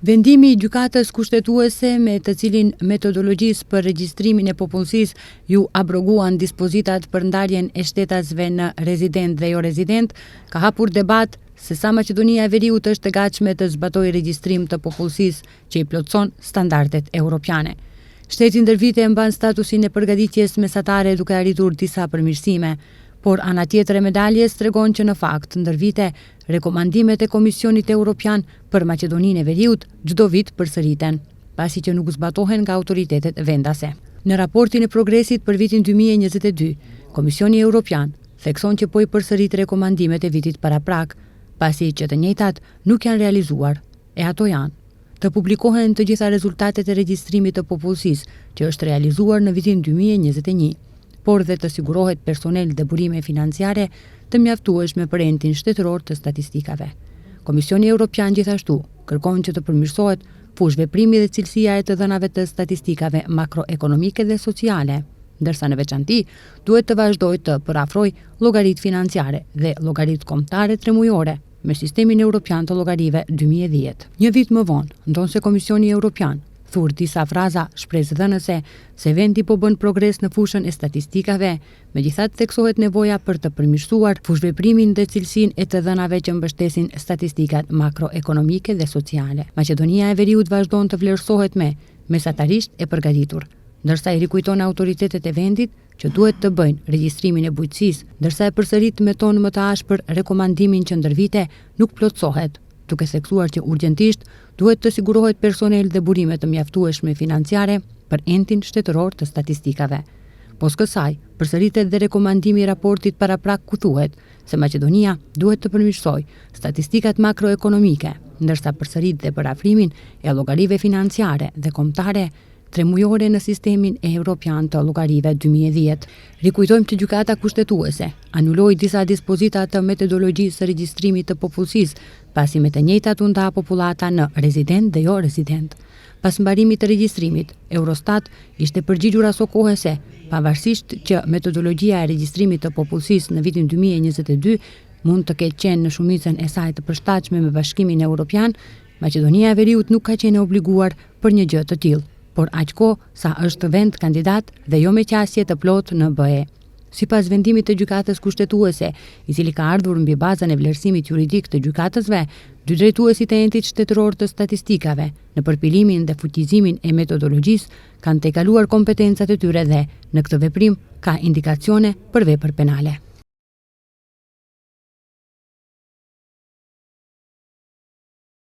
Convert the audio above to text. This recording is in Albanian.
Vendimi i gjykatës kushtetuese me të cilin metodologjisë për regjistrimin e popullsisë ju abroguan dispozitat për ndarjen e shtetasve në rezident dhe jo rezident, ka hapur debat se sa Maqedonia e Veriut është e gatshme të zbatojë regjistrim të popullsisë që i plotëson standardet europiane. Shteti ndër vite e mban statusin e përgatitjes mesatare duke arritur disa përmirësime, por ana tjetër e medaljes tregon që në fakt ndër vite rekomandimet e Komisionit Evropian për Maqedoninë e Veriut çdo vit përsëriten, pasi që nuk zbatohen nga autoritetet vendase. Në raportin e progresit për vitin 2022, Komisioni Evropian thekson që po i përsërit rekomandimet e vitit paraprak, pasi që të njëjtat nuk janë realizuar, e ato janë: të publikohen të gjitha rezultatet e regjistrimit të popullsisë që është realizuar në vitin 2021, por dhe të sigurohet personel dhe burime financiare të mjaftueshme për entin shtetëror të statistikave. Komisioni Evropian gjithashtu kërkon që të përmirësohet fushveprimi dhe cilësia e të dhënave të statistikave makroekonomike dhe sociale, ndërsa në veçanti duhet të vazhdojë të përafrojë llogaritë financiare dhe llogaritë kombëtare tremujore me sistemin evropian të llogarive 2010. Një vit më vonë, ndonse Komisioni Evropian thur disa fraza shpresëdhënëse se vendi po bën progres në fushën e statistikave, megjithatë theksohet nevoja për të përmirësuar fushveprimin dhe cilësinë e të dhënave që mbështesin statistikat makroekonomike dhe sociale. Maqedonia e Veriut vazhdon të vlerësohet mesatarisht e përgatitur, ndërsa i rikujton autoritetet e vendit që duhet të bëjnë regjistrimin e bujqësisë, ndërsa e përsërit me tonë më të ashpër rekomandimin që ndër vite nuk plotësohet, duke theksuar që urgjentisht duhet të sigurohet personel dhe burime të mjaftueshme financiare për entin shtetëror të statistikave. Pos kësaj, përsëritet dhe rekomandimi i raportit paraprak ku thuhet se Maqedonia duhet të përmirësojë statistikat makroekonomike, ndërsa përsërit dhe parafrimin e llogarive financiare dhe kombëtare tremujore në sistemin e evropian të llogarive 2010. Rikujtojmë që gjykata kushtetuese anuloi disa dispozita të metodologjisë së regjistrimit të popullsisë, pasi me të njëjtat u nda popullata në rezident dhe jo rezident. Pas mbarimit të regjistrimit, Eurostat ishte përgjigjur aso kohe se, pavarësisht që metodologjia e regjistrimit të popullsisë në vitin 2022 mund të ketë qenë në shumicën e saj të përshtatshme me Bashkimin Evropian, Maqedonia e Veriut nuk ka qenë e obliguar për një gjë të tillë, por aq kohë sa është vend kandidat dhe jo me qasje të plotë në BE. Sipas vendimit të gjykatës kushtetuese, i cili ka ardhur mbi bazën e vlerësimit juridik të gjykatësve, dy drejtuesit e entit shtetëror të statistikave në përpilimin dhe fuqizimin e metodologjisë kanë tejkaluar kompetencat e tyre dhe në këtë veprim ka indikacione për vepër penale.